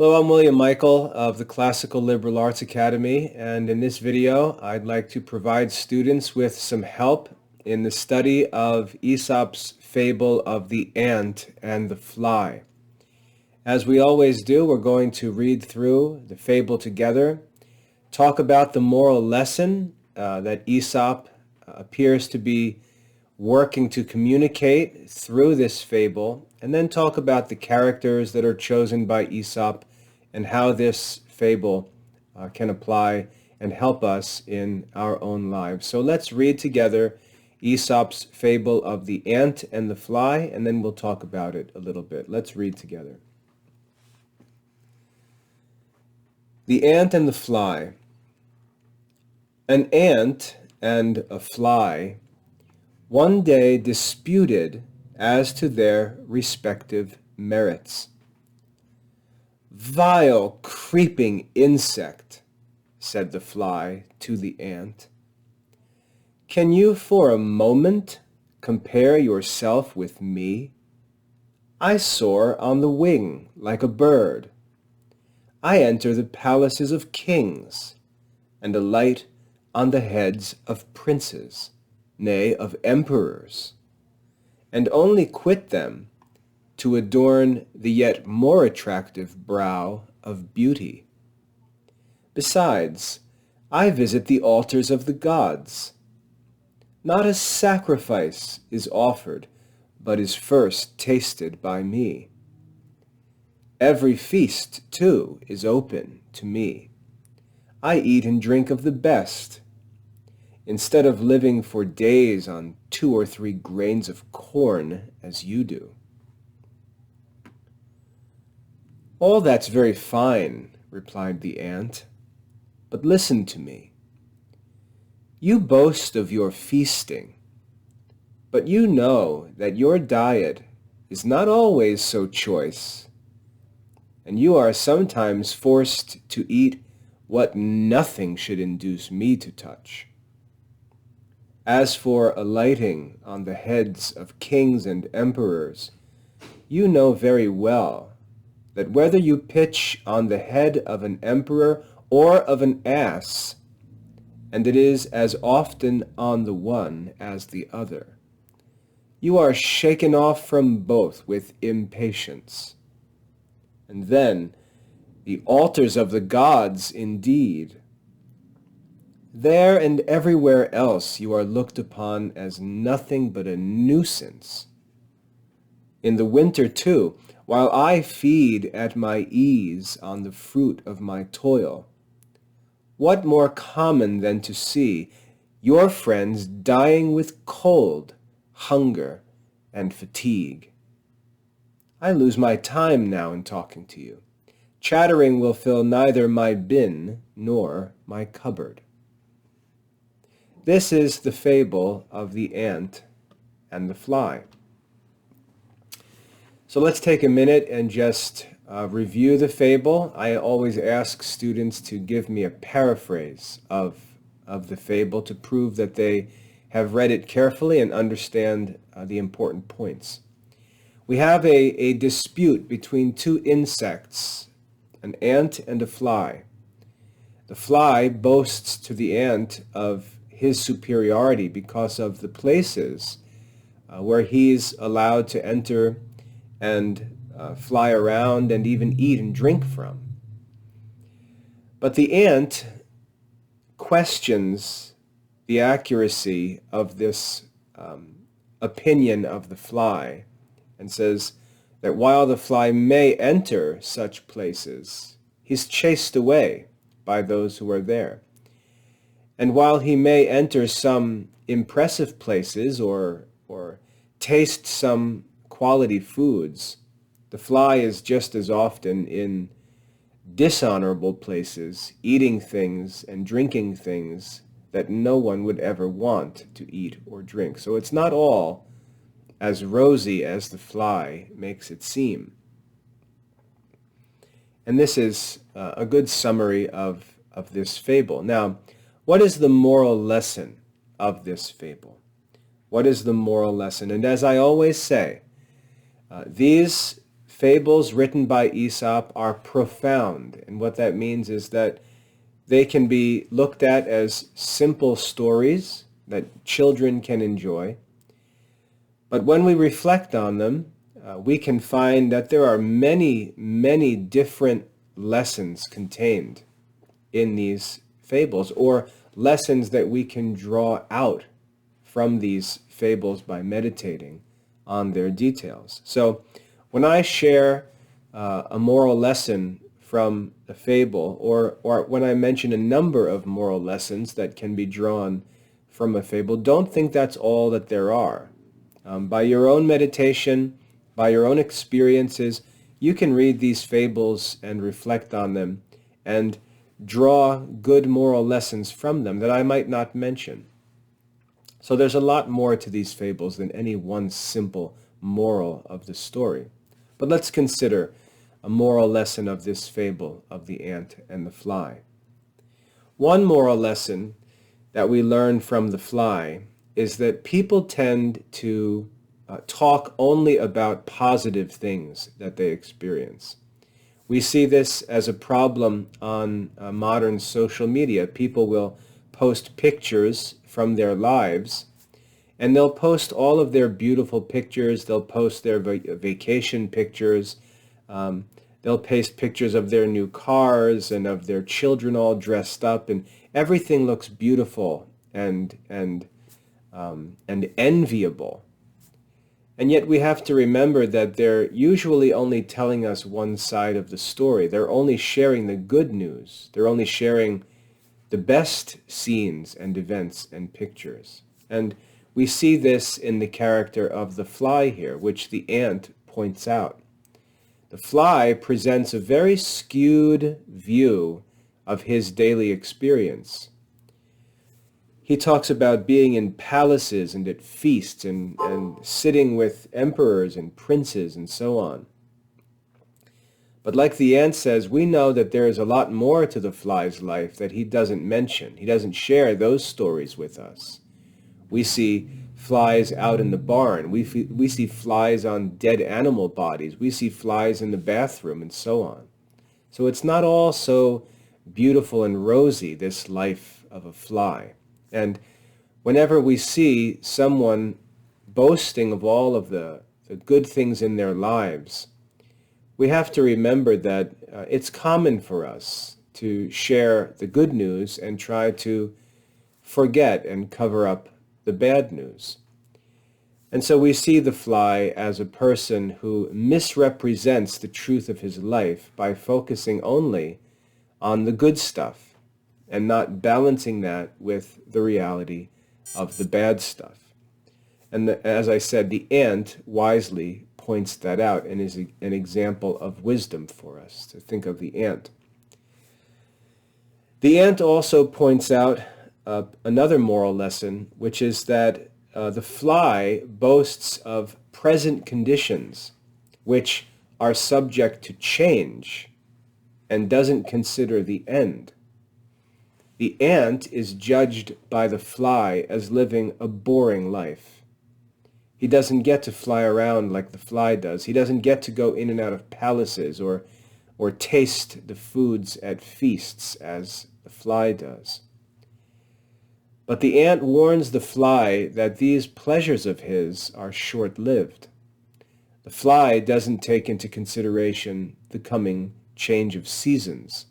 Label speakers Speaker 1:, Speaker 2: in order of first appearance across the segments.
Speaker 1: Hello, I'm William Michael of the Classical Liberal Arts Academy, and in this video I'd like to provide students with some help in the study of Aesop's fable of the ant and the fly. As we always do, we're going to read through the fable together, talk about the moral lesson that Aesop appears to be working to communicate through this fable, and then talk about the characters that are chosen by Aesop and how this fable can apply and help us in our own lives. So let's read together Aesop's fable of the ant and the fly, and then we'll talk about it a little bit. Let's read together. The ant and the fly. An ant and a fly one day disputed as to their respective merits. "Vile, creeping insect," said the fly to the ant, "can you for a moment compare yourself with me? I soar on the wing like a bird. I enter the palaces of kings, and alight on the heads of princes, nay, of emperors, and only quit them to adorn the yet more attractive brow of beauty. Besides, I visit the altars of the gods. Not a sacrifice is offered, but is first tasted by me. Every feast, too, is open to me. I eat and drink of the best, instead of living for days on 2 or 3 grains of corn as you do." "All that's very fine," replied the ant, "but listen to me. You boast of your feasting, but you know that your diet is not always so choice, and you are sometimes forced to eat what nothing should induce me to touch. As for alighting on the heads of kings and emperors, you know very well that whether you pitch on the head of an emperor or of an ass, and it is as often on the one as the other, you are shaken off from both with impatience. And then the altars of the gods indeed. There and everywhere else you are looked upon as nothing but a nuisance. In the winter, too, while I feed at my ease on the fruit of my toil, what more common than to see your friends dying with cold, hunger, and fatigue? I lose my time now in talking to you. Chattering will fill neither my bin nor my cupboard." This is the fable of the ant and the fly. So let's take a minute and just review the fable. I always ask students to give me a paraphrase of the fable to prove that they have read it carefully and understand the important points. We have a dispute between 2 insects, an ant and a fly. The fly boasts to the ant of his superiority because of the places where he's allowed to enter and fly around and even eat and drink from. But the ant questions the accuracy of this opinion of the fly and says that while the fly may enter such places, he's chased away by those who are there. And while he may enter some impressive places or taste some quality foods, the fly is just as often in dishonorable places, eating things and drinking things that no one would ever want to eat or drink. So it's not all as rosy as the fly makes it seem. And this is a good summary of this fable. Now, what is the moral lesson of this fable? What is the moral lesson? And as I always say, these fables written by Aesop are profound, and what that means is that they can be looked at as simple stories that children can enjoy. But when we reflect on them, we can find that there are many, many different lessons contained in these fables, or lessons that we can draw out from these fables by meditating on their details. So when I share a moral lesson from a fable, or when I mention a number of moral lessons that can be drawn from a fable, don't think that's all that there are. By your own meditation, by your own experiences, you can read these fables and reflect on them and draw good moral lessons from them that I might not mention. So there's a lot more to these fables than any one simple moral of the story. But let's consider a moral lesson of this fable of the ant and the fly. One moral lesson that we learn from the fly is that people tend to talk only about positive things that they experience. We see this as a problem on modern social media. People will post pictures from their lives, and they'll post all of their beautiful pictures. They'll post their vacation pictures. They'll paste pictures of their new cars and of their children all dressed up, and everything looks beautiful and enviable. And yet we have to remember that they're usually only telling us one side of the story. They're only sharing the good news. They're only sharing the best scenes and events and pictures. And we see this in the character of the fly here, which the ant points out. The fly presents a very skewed view of his daily experience. He talks about being in palaces and at feasts and sitting with emperors and princes and so on. But like the ant says, we know that there is a lot more to the fly's life that he doesn't mention. He doesn't share those stories with us. We see flies out in the barn. We see flies on dead animal bodies. We see flies in the bathroom and so on. So it's not all so beautiful and rosy, this life of a fly. And whenever we see someone boasting of all of the good things in their lives, we have to remember that it's common for us to share the good news and try to forget and cover up the bad news. And so we see the fly as a person who misrepresents the truth of his life by focusing only on the good stuff and not balancing that with the reality of the bad stuff. And as I said, the ant wisely points that out and is an example of wisdom for us to think of the ant. The ant also points out another moral lesson, which is that the fly boasts of present conditions which are subject to change and doesn't consider the end. The ant is judged by the fly as living a boring life. He doesn't get to fly around like the fly does. He doesn't get to go in and out of palaces or taste the foods at feasts as the fly does. But the ant warns the fly that these pleasures of his are short-lived. The fly doesn't take into consideration the coming change of seasons.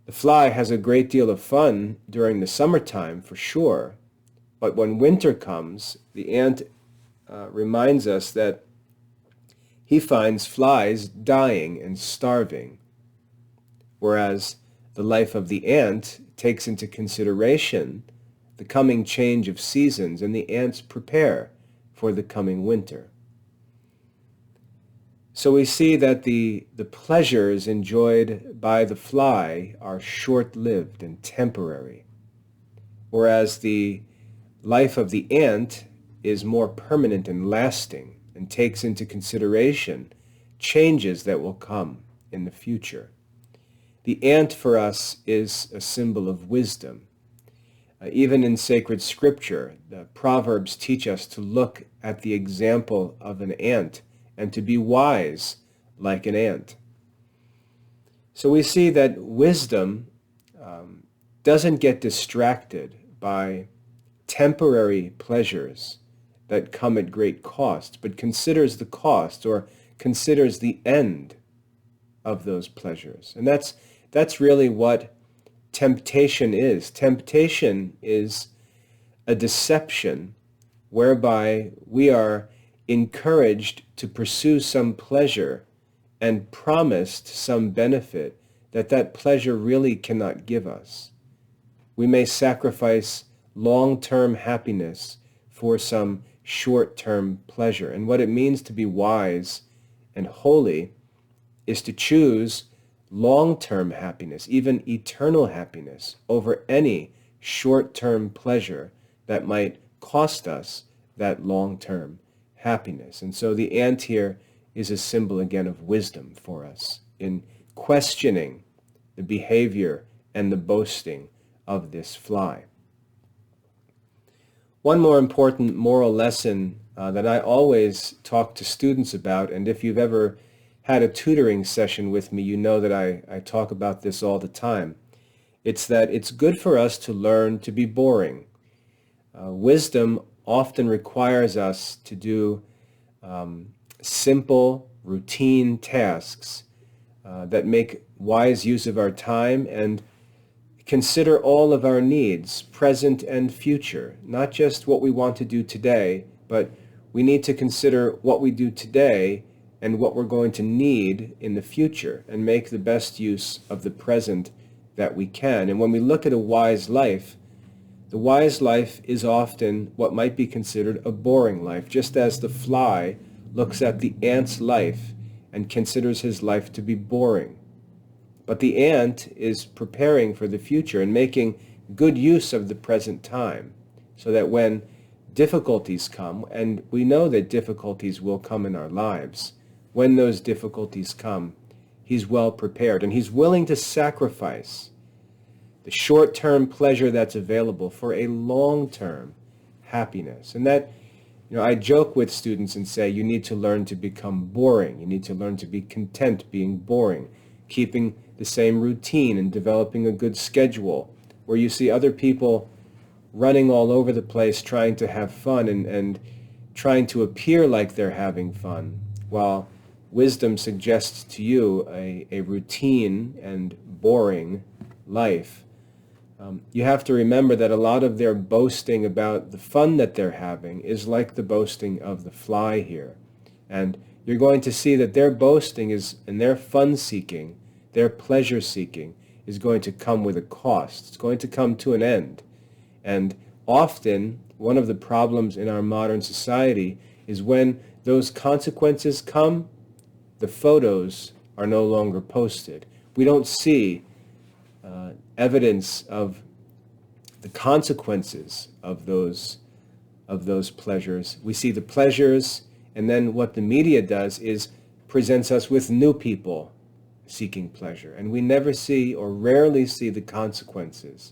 Speaker 1: The fly has a great deal of fun during the summertime, for sure, but when winter comes, the ant reminds us that he finds flies dying and starving, whereas the life of the ant takes into consideration the coming change of seasons, and the ants prepare for the coming winter. So we see that the pleasures enjoyed by the fly are short-lived and temporary, whereas the life of the ant is more permanent and lasting and takes into consideration changes that will come in the future. The ant for us is a symbol of wisdom. Even in sacred scripture, the Proverbs teach us to look at the example of an ant and to be wise like an ant. So we see that wisdom doesn't get distracted by temporary pleasures that come at great cost, but considers the cost or considers the end of those pleasures. And that's really what temptation is. Temptation is a deception whereby we are encouraged to pursue some pleasure and promised some benefit that pleasure really cannot give us. We may sacrifice long-term happiness for some short-term pleasure. And what it means to be wise and holy is to choose long-term happiness, even eternal happiness, over any short-term pleasure that might cost us that long-term happiness. And so the ant here is a symbol again of wisdom for us in questioning the behavior and the boasting of this fly. One more important moral lesson that I always talk to students about, and if you've ever had a tutoring session with me, you know that I talk about this all the time. It's that it's good for us to learn to be boring. Wisdom often requires us to do simple, routine tasks that make wise use of our time and consider all of our needs, present and future, not just what we want to do today, but we need to consider what we do today and what we're going to need in the future and make the best use of the present that we can. And when we look at a wise life, the wise life is often what might be considered a boring life, just as the fly looks at the ant's life and considers his life to be boring. But the ant is preparing for the future and making good use of the present time so that when difficulties come, and we know that difficulties will come in our lives, when those difficulties come, he's well prepared and he's willing to sacrifice the short-term pleasure that's available for a long-term happiness. And that, I joke with students and say, you need to learn to become boring. You need to learn to be content being boring, keeping the same routine and developing a good schedule, where you see other people running all over the place trying to have fun and trying to appear like they're having fun, while wisdom suggests to you a routine and boring life. You have to remember that a lot of their boasting about the fun that they're having is like the boasting of the fly here. And you're going to see that their boasting is, and their fun-seeking, their pleasure-seeking, is going to come with a cost. It's going to come to an end. And often, one of the problems in our modern society is when those consequences come, the photos are no longer posted. We don't see evidence of the consequences of those pleasures. We see the pleasures, and then what the media does is presents us with new people seeking pleasure. And we never see or rarely see the consequences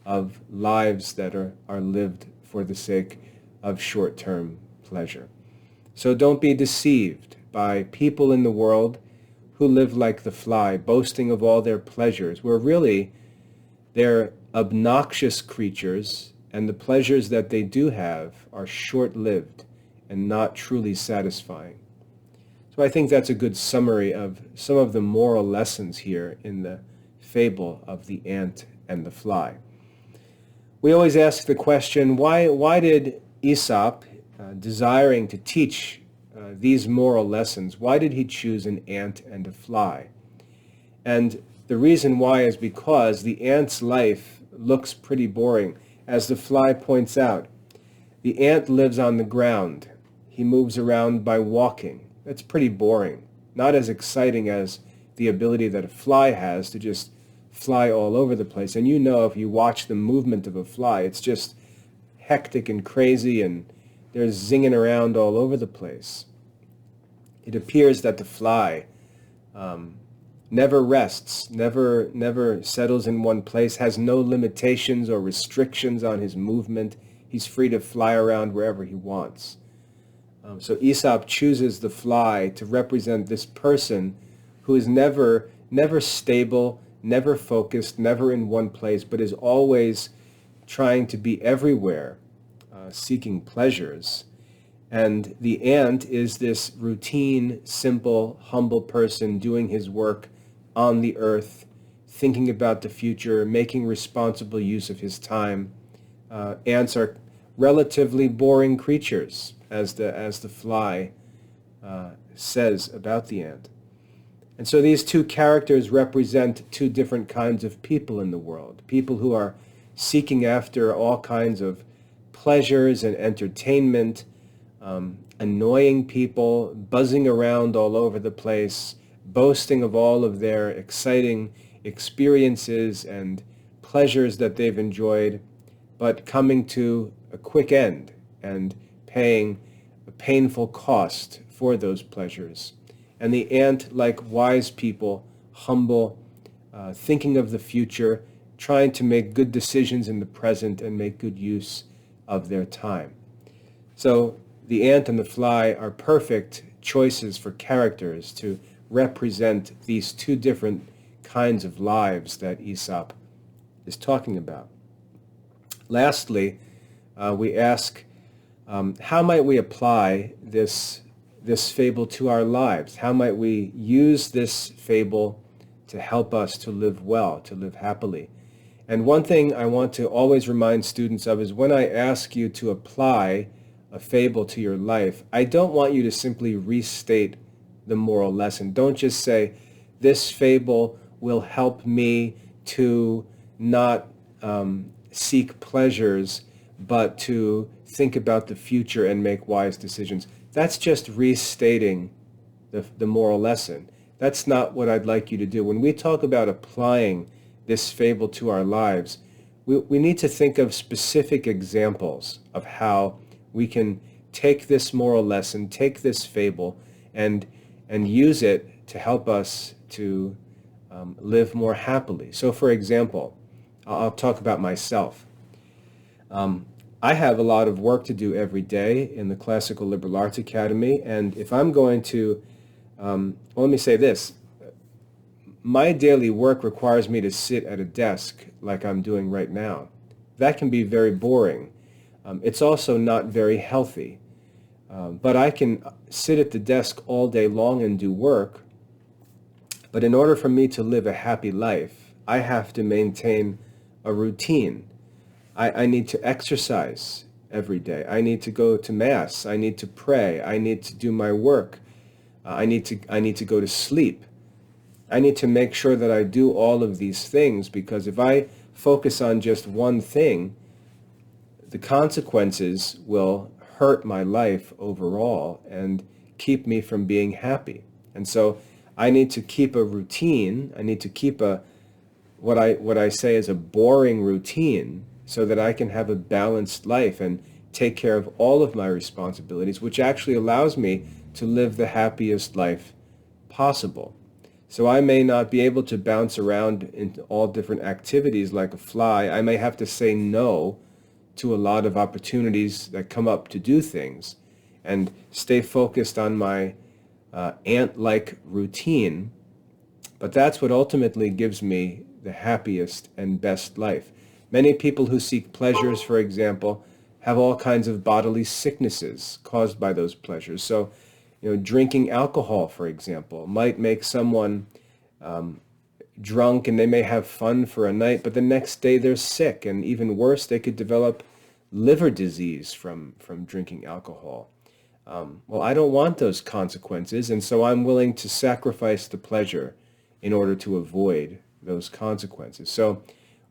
Speaker 1: of lives that are lived for the sake of short-term pleasure. So don't be deceived by people in the world who live like the fly, boasting of all their pleasures, where really they're obnoxious creatures, and the pleasures that they do have are short-lived and not truly satisfying. So I think that's a good summary of some of the moral lessons here in the fable of the ant and the fly. We always ask the question, why did Aesop, desiring to teach these moral lessons, why did he choose an ant and a fly? And the reason why is because the ant's life looks pretty boring. As the fly points out, the ant lives on the ground. He moves around by walking. That's pretty boring. Not as exciting as the ability that a fly has to just fly all over the place. And if you watch the movement of a fly, it's just hectic and crazy, and they're zinging around all over the place. It appears that the fly never rests, never settles in one place, has no limitations or restrictions on his movement. He's free to fly around wherever he wants. So Aesop chooses the fly to represent this person who is never stable, never focused, never in one place, but is always trying to be everywhere, seeking pleasures. And the ant is this routine, simple, humble person doing his work on the earth, thinking about the future, making responsible use of his time. Ants are relatively boring creatures, as the fly says about the ant. And so these two characters represent two different kinds of people in the world. People who are seeking after all kinds of pleasures and entertainment, annoying people, buzzing around all over the place, boasting of all of their exciting experiences and pleasures that they've enjoyed, but coming to a quick end and paying a painful cost for those pleasures. And the ant, like wise people, humble, thinking of the future, trying to make good decisions in the present and make good use of their time. So the ant and the fly are perfect choices for characters to represent these two different kinds of lives that Aesop is talking about. Lastly, we ask, how might we apply this fable to our lives? How might we use this fable to help us to live well, to live happily? And one thing I want to always remind students of is when I ask you to apply a fable to your life, I don't want you to simply restate the moral lesson. Don't just say, this fable will help me to not seek pleasures, but to think about the future and make wise decisions. That's just restating the moral lesson. That's not what I'd like you to do. When we talk about applying this fable to our lives, we need to think of specific examples of how we can take this moral lesson, take this fable, and use it to help us to live more happily. So for example, I'll talk about myself. I have a lot of work to do every day in the Classical Liberal Arts Academy, and if I'm going to, let me say this, my daily work requires me to sit at a desk like I'm doing right now. That can be very boring. It's also not very healthy. But I can sit at the desk all day long and do work, but in order for me to live a happy life, I have to maintain a routine. I need to exercise every day. I need to go to Mass. I need to pray. I need to do my work. I need to go to sleep. I need to make sure that I do all of these things, because if I focus on just one thing, the consequences will hurt my life overall and keep me from being happy. And so I need to keep a routine. I need to keep what I say is a boring routine, so that I can have a balanced life and take care of all of my responsibilities, which actually allows me to live the happiest life possible. So I may not be able to bounce around into all different activities like a fly. I may have to say no to a lot of opportunities that come up to do things and stay focused on my ant-like routine. But that's what ultimately gives me the happiest and best life. Many people who seek pleasures, for example, have all kinds of bodily sicknesses caused by those pleasures. So, drinking alcohol, for example, might make someone drunk, and they may have fun for a night, but the next day they're sick, and even worse, they could develop liver disease from drinking alcohol. Well, I don't want those consequences, and so I'm willing to sacrifice the pleasure in order to avoid those consequences. So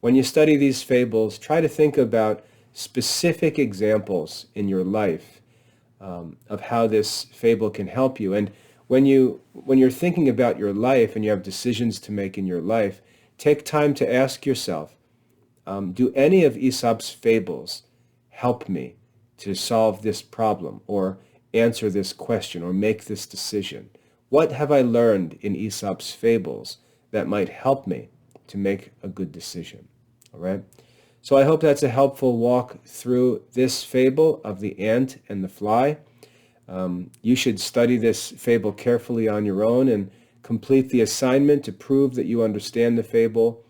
Speaker 1: when you study these fables, try to think about specific examples in your life of how this fable can help you. And when you're thinking about your life and you have decisions to make in your life, take time to ask yourself, do any of Aesop's fables help me to solve this problem or answer this question or make this decision? What have I learned in Aesop's fables that might help me to make a good decision? All right? So I hope that's a helpful walk through this fable of the ant and the fly. You should study this fable carefully on your own and complete the assignment to prove that you understand the fable,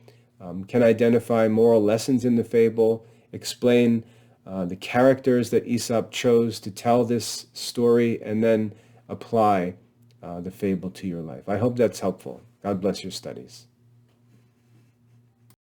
Speaker 1: can identify moral lessons in the fable, explain the characters that Aesop chose to tell this story, and then apply the fable to your life. I hope that's helpful. God bless your studies.